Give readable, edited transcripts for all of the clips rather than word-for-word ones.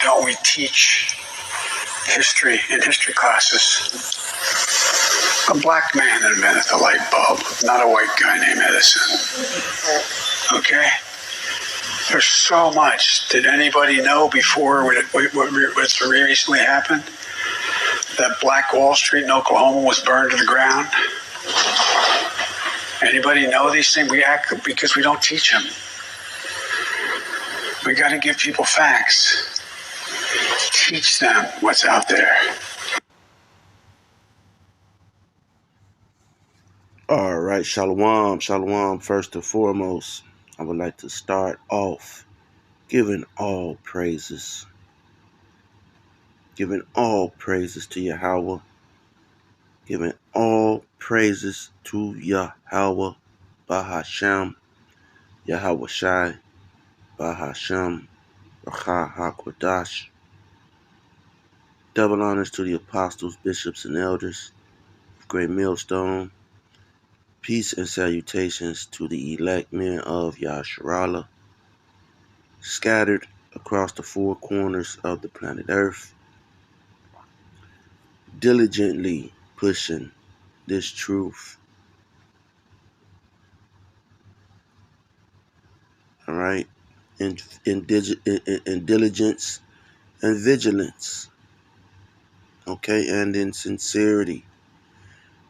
don't we teach history in history classes? A black man invented the light bulb, not a white guy named Edison. Okay? There's so much. Did anybody know before what's recently happened? That Black Wall Street in Oklahoma was burned to the ground? Anybody know these things? We act because we don't teach them. We got to give people facts. Teach them what's out there. All right, shalom, shalom. First and foremost, I would like to start off giving all praises to Yahweh, giving all praises to Yahweh, Bahashem, Yahweh Shai, Bahashem, Racha HaKodash. Double honors to the apostles, bishops, and elders of Great Millstone. Peace and salutations to the elect men of Yasharallah, scattered across the four corners of the planet Earth, diligently pushing this truth. All right, in diligence and vigilance. Okay, and in sincerity.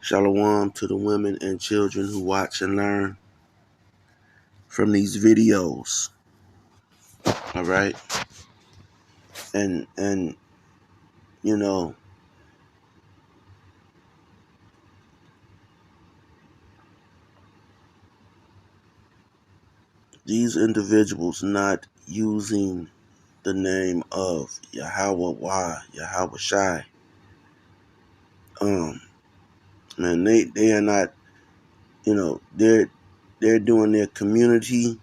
Shalom to the women and children who watch and learn from these videos. All right, and you know, these individuals not using the name of Yahweh Yahweh Shai. Man, they are not, they're doing their community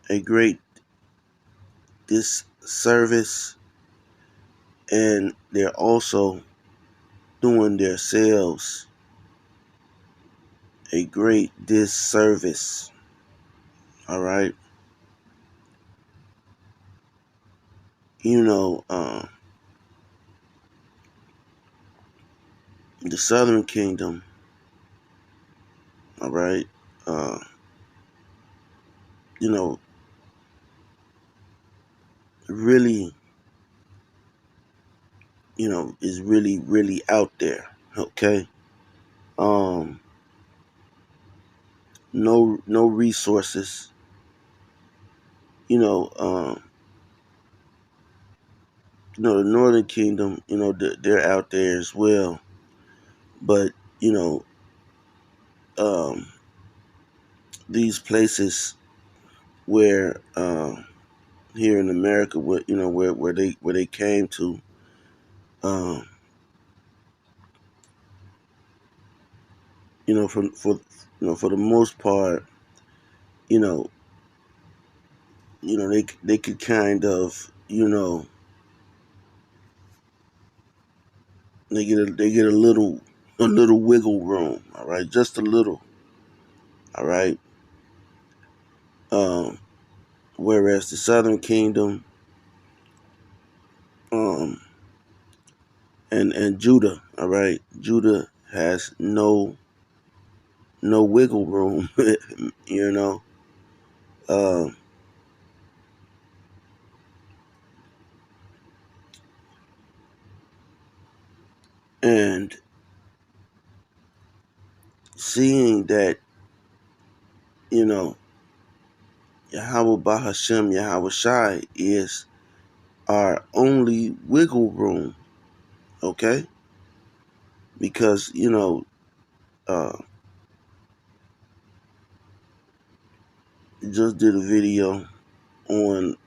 a great disservice, and they're also doing themselves a great disservice. All right. The Southern Kingdom, all right, really, is really, really out there. Okay. No resources. The Northern Kingdom, they're out there as well. But, these places where here in America, where they came to, for the most part, they could kind of, they get a little wiggle room, all right, just a little, all right. Whereas the Southern Kingdom, and Judah, all right, Judah has no wiggle room, and seeing that, Yahweh Bahashem, Yahweh Shai is our only wiggle room, okay? Because, just did a video on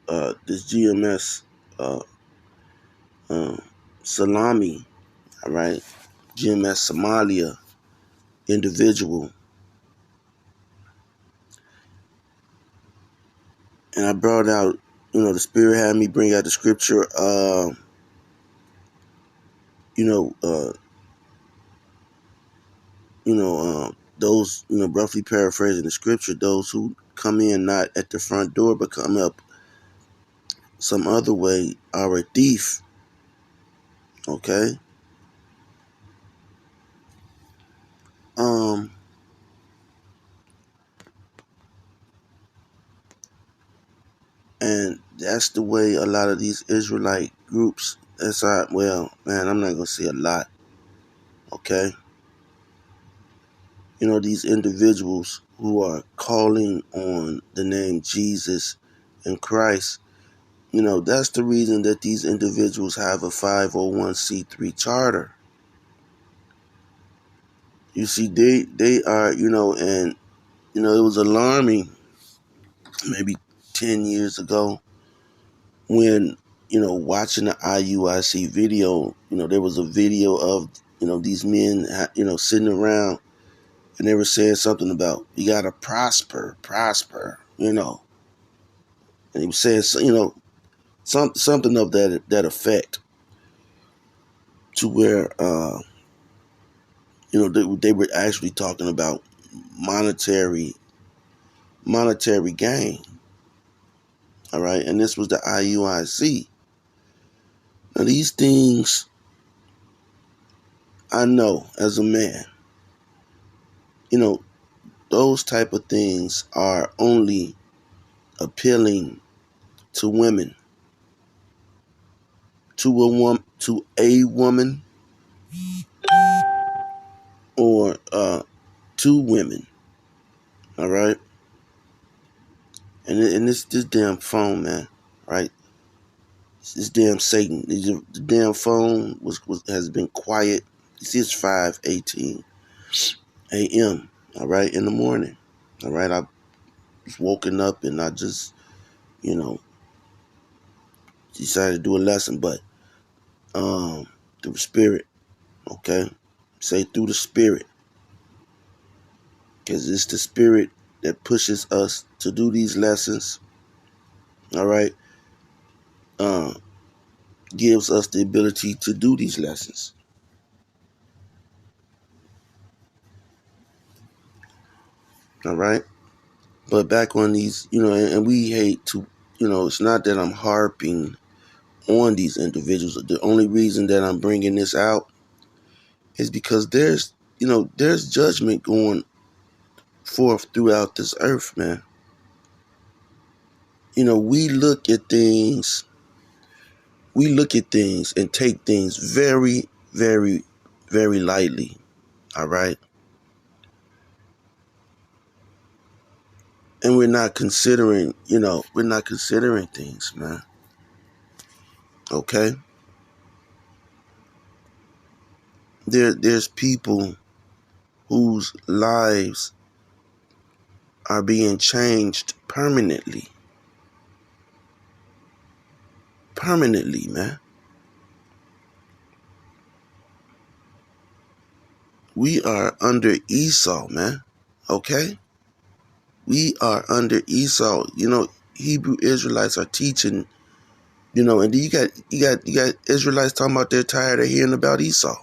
this GMS Salami, all right? GMS Somalia individual. And I brought out, the Spirit had me bring out the scripture, those, roughly paraphrasing the scripture, those who come in not at the front door, but come up some other way are a thief. Okay? Um, and that's the way a lot of these Israelite groups, well, man, I'm not gonna say a lot, okay? These individuals who are calling on the name Jesus and Christ, that's the reason that these individuals have a 501c3 charter. You see, they are, and it was alarming maybe 10 years ago when, watching the IUIC video, there was a video of, these men, sitting around, and they were saying something about, you got to prosper, and he was saying, something of that effect, to where, they were actually talking about monetary gain. All right. And this was the IUIC. Now, these things, I know as a man, you know, those type of things are only appealing to women, to a woman, or two women. All right. And this damn phone, man. Right. This damn Satan. The damn phone has been quiet. You see, it's 5:18 a.m. All right, in the morning. All right, I was woken up and I just, you know, decided to do a lesson, but through the spirit. Okay, say through the spirit, because it's the spirit that pushes us to do these lessons. All right, uh, gives us the ability to do these lessons. All right. But back on these, and we hate to, it's not that I'm harping on these individuals. The only reason that I'm bringing this out is because there's judgment going forth throughout this earth, man. We look at things and take things very, very, very lightly. All right. And we're not considering things, man. Okay. There's people whose lives are being changed permanently. Permanently, man. We are under Esau, man. Okay? We are under Esau. Hebrew Israelites are teaching, and then you got Israelites talking about they're tired of hearing about Esau.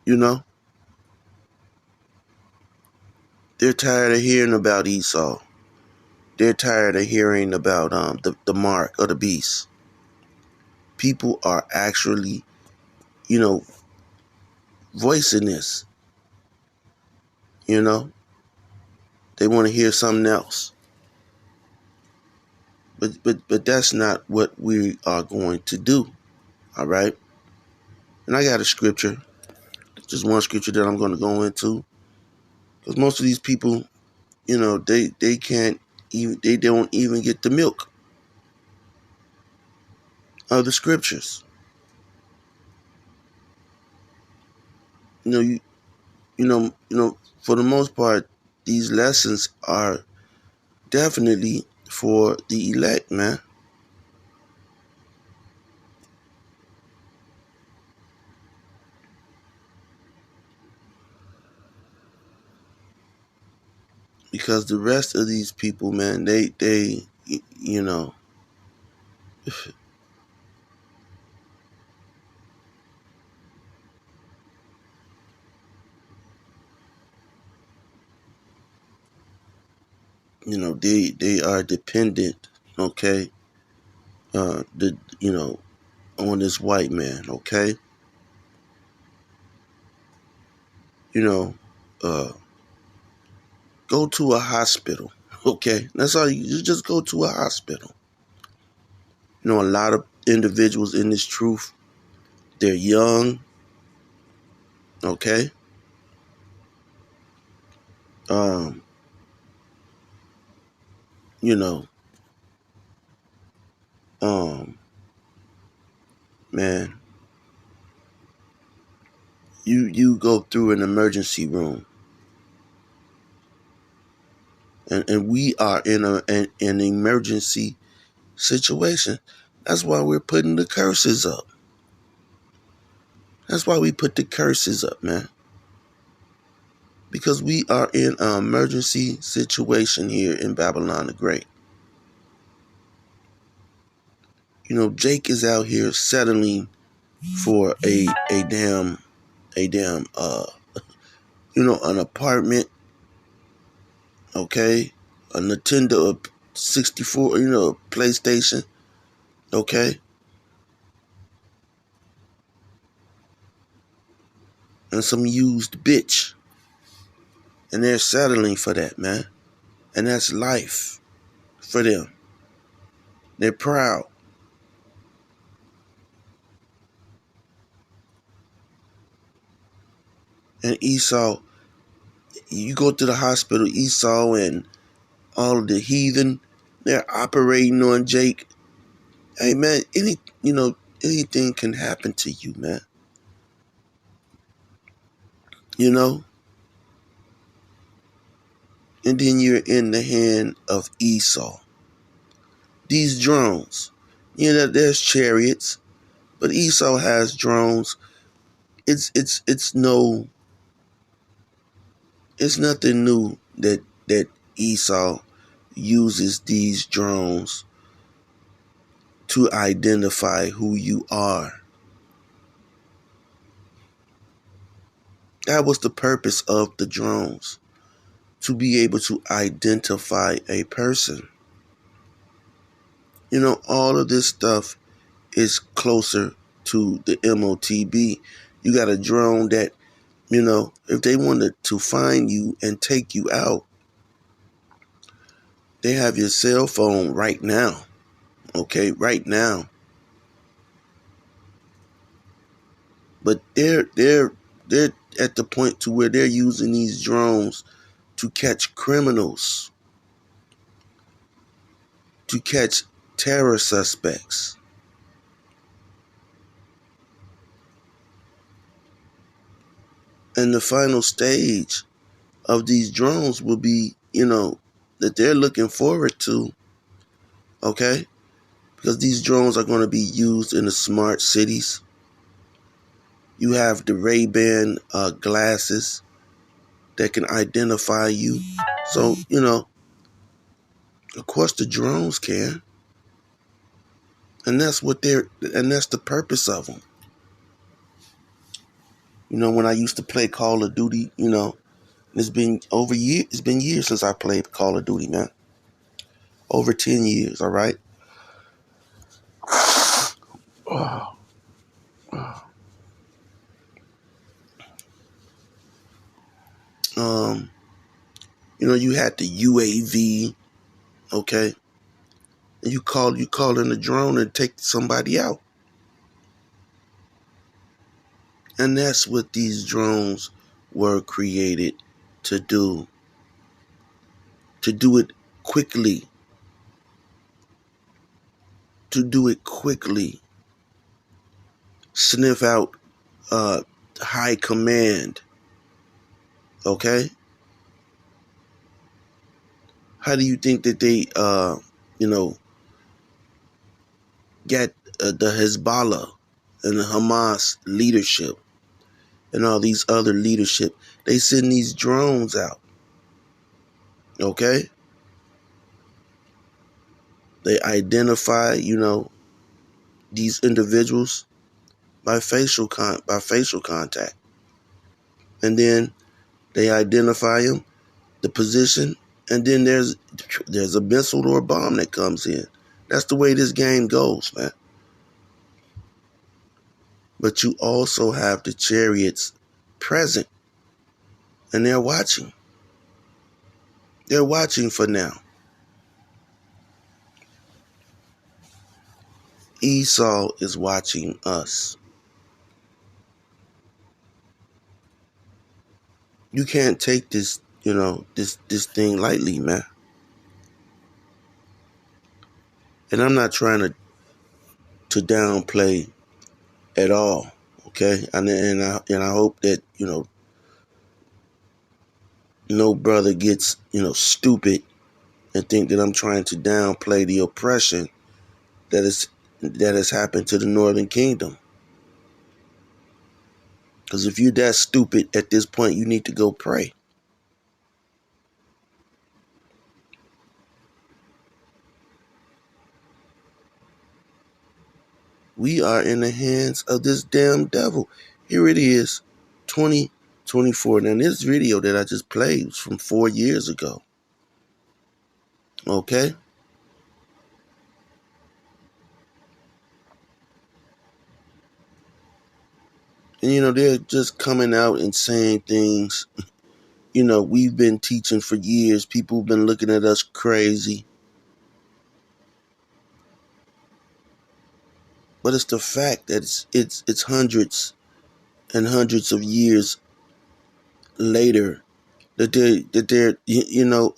You know? They're tired of hearing about Esau. They're tired of hearing about the mark of the beast. People are actually, voicing this. They want to hear something else. But that's not what we are going to do. All right? And I got a scripture, just one scripture that I'm going to go into, because most of these people, they can't even, they don't even get the milk of the scriptures. You know, for the most part, these lessons are definitely for the elect, man. Because the rest of these people, man, they you know, They are dependent, okay, on this white man, okay. you know uh Go to a hospital, okay. That's all. You just go to a hospital. A lot of individuals in this truth, they're young, okay. um you know um Man, you go through an emergency room, and we are in an emergency situation. That's why we're putting the curses up. That's why we put the curses up, man. Because we are in an emergency situation here in Babylon the Great. Jake is out here settling for a damn an apartment, okay, a Nintendo 64, PlayStation, okay, and some used bitch, and they're settling for that, man, and that's life for them. They're proud. And Esau, you go to the hospital, Esau and all of the heathen, they're operating on Jake. Hey, man, anything can happen to you, man. You know? And then you're in the hand of Esau. These drones, there's chariots, but Esau has drones. It's nothing new that Esau uses these drones to identify who you are. That was the purpose of the drones, to be able to identify a person. All of this stuff is closer to the MOTB. You got a drone that, if they wanted to find you and take you out, they have your cell phone right now. Okay, right now. But they're at the point to where they're using these drones to catch criminals, to catch terror suspects. And the final stage of these drones will be, that they're looking forward to, okay? Because these drones are going to be used in the smart cities. You have the Ray-Ban glasses that can identify you. So, of course the drones can. And that's the purpose of them. When I used to play Call of Duty, it's been years since I played Call of Duty, man. Over 10 years, all right? You had the UAV, okay? And you call in a drone and take somebody out. And that's what these drones were created to do. To do it quickly. Sniff out high command. Okay? How do you think that they, get the Hezbollah and the Hamas leadership and all these other leadership? They send these drones out. Okay? They identify, these individuals by facial contact. And then they identify them, the position, and then there's a missile or a bomb that comes in. That's the way this game goes, man. But you also have the chariots present, and they're watching. They're watching for now. Esau is watching us. You can't take this, this thing lightly, man. And I'm not trying to downplay at all, okay? And I hope that no brother gets stupid and think that I'm trying to downplay the oppression that has happened to the Northern Kingdom. Because if you're that stupid at this point, you need to go pray. We are in the hands of this damn devil. Here it is, 2024. Now, this video that I just played was from 4 years ago. Okay? And, they're just coming out and saying things. We've been teaching for years. People have been looking at us crazy. But it's the fact that it's hundreds and hundreds of years later that they're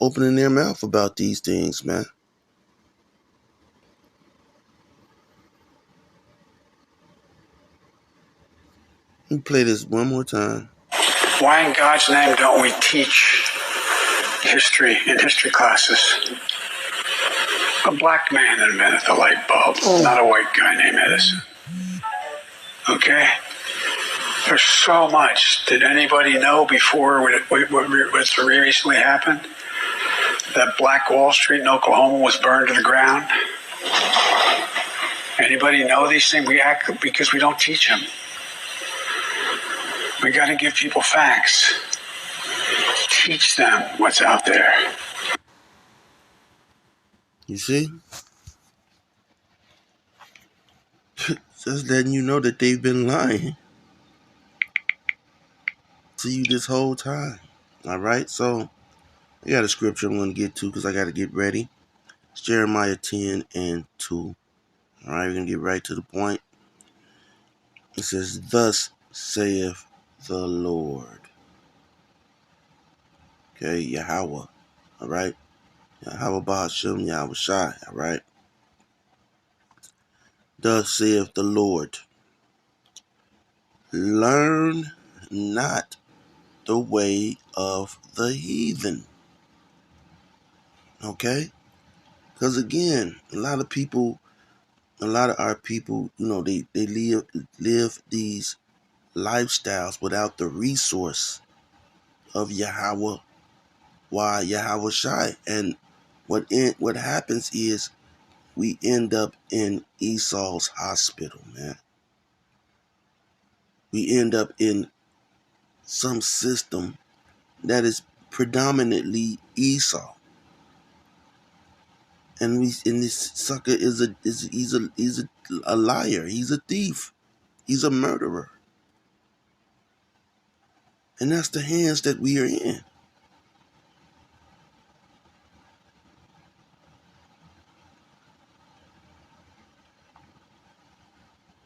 opening their mouth about these things, man. Let me play this one more time. Why in God's name don't we teach history in history classes? A black man invented the light bulb, not a white guy named Edison. Okay? There's so much. Did anybody know before what's recently happened? That Black Wall Street in Oklahoma was burned to the ground? Anybody know these things? We act because we don't teach them. We got to give people facts. Teach them what's out there. You see? Just letting you know that they've been lying to you this whole time. All right? So, I got a scripture I'm going to get to because I got to get ready. It's Jeremiah 10:2. All right? We're going to get right to the point. It says, "Thus saith the Lord." Okay? Yahweh. All right? Yahweh Ba'ashem, Yahweh Shai. All right? "Thus saith the Lord, learn not the way of the heathen." Okay? Because again, a lot of our people, they live these lifestyles without the resource of Yahweh, why Yahweh Shai. And what happens is we end up in Esau's hospital, man. We end up in some system that is predominantly Esau. And this sucker is a liar. He's a thief. He's a murderer. And that's the hands that we are in.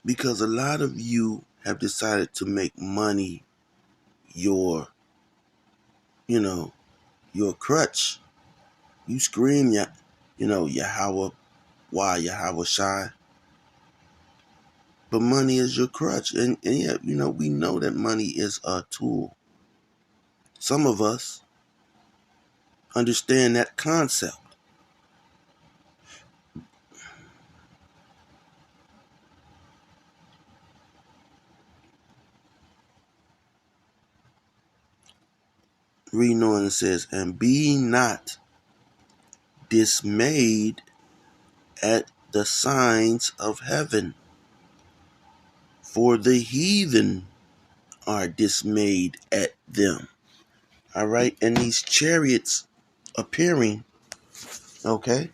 Because a lot of you have decided to make money your crutch. You scream, Yahweh, why Yahweh Shai. But money is your crutch. And yet, we know that money is a tool. Some of us understand that concept. Reading on, it says, "And be not dismayed at the signs of heaven, for the heathen are dismayed at them." All right. And these chariots appearing, okay?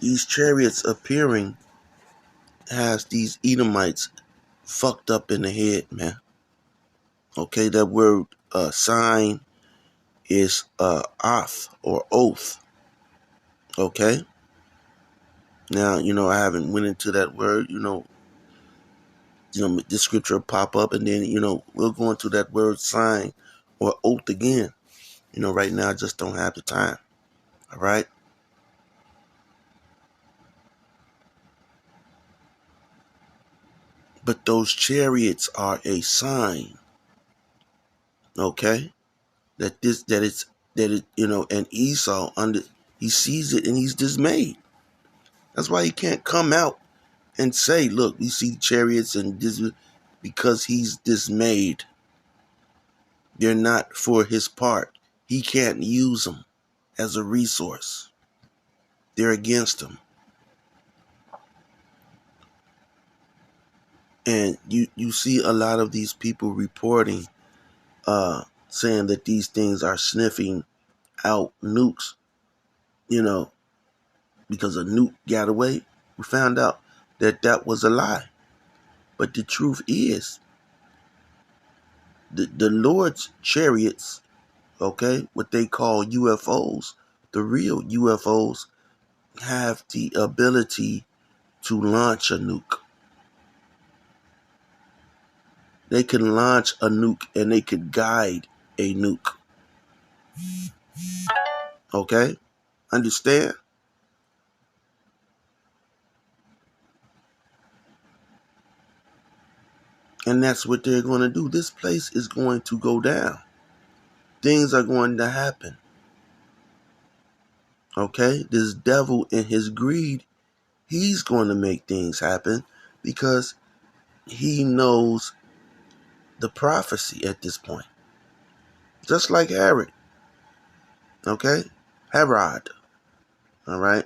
These chariots appearing has these Edomites fucked up in the head, man. Okay, that word sign is oath or oath. Okay? Now, I haven't went into that word, the scripture pop up, and then, we'll go into that word sign or oath again. Right now I just don't have the time. All right? But those chariots are a sign, okay? And Esau he sees it and he's dismayed. That's why he can't come out and say, look, we see chariots and this, because he's dismayed. They're not for his part. He can't use them as a resource. They're against him. And you see a lot of these people reporting, saying that these things are sniffing out nukes, because a nuke got away. We found out that was a lie. But the truth is, the Lord's chariots, okay, what they call UFOs, the real UFOs, have the ability to launch a nuke. They can launch a nuke and they could guide a nuke. Okay? Understand? And that's what they're going to do. This place is going to go down. Things are going to happen. Okay? This devil in his greed, he's going to make things happen because he knows the prophecy at this point. Just like Herod. Okay? Herod. All right?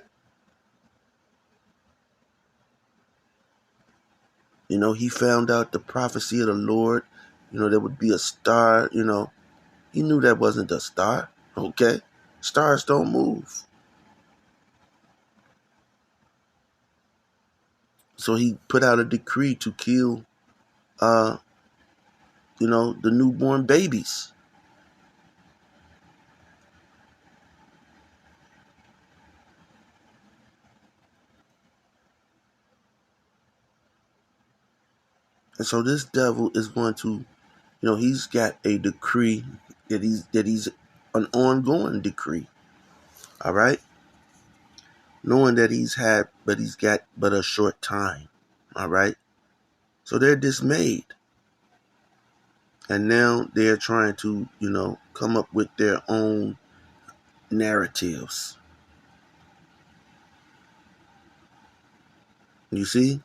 He found out the prophecy of the Lord. There would be a star. He knew that wasn't a star. Okay? Stars don't move. So he put out a decree to kill, the newborn babies. And so this devil is going to, he's got a decree that he's an ongoing decree. All right? Knowing that he's got but a short time. All right? So they're dismayed. And now they're trying to, come up with their own narratives. You see?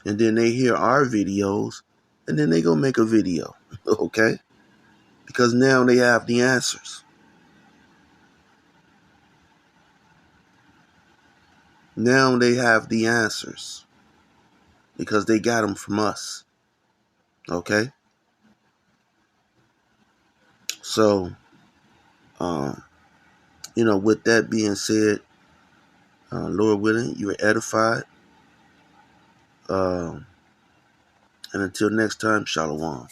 And then they hear our videos, and then they go make a video. Okay? Because now they have the answers. Now they have the answers. Because they got them from us. Okay? So, with that being said, Lord willing, you are edified. And until next time, Shalom.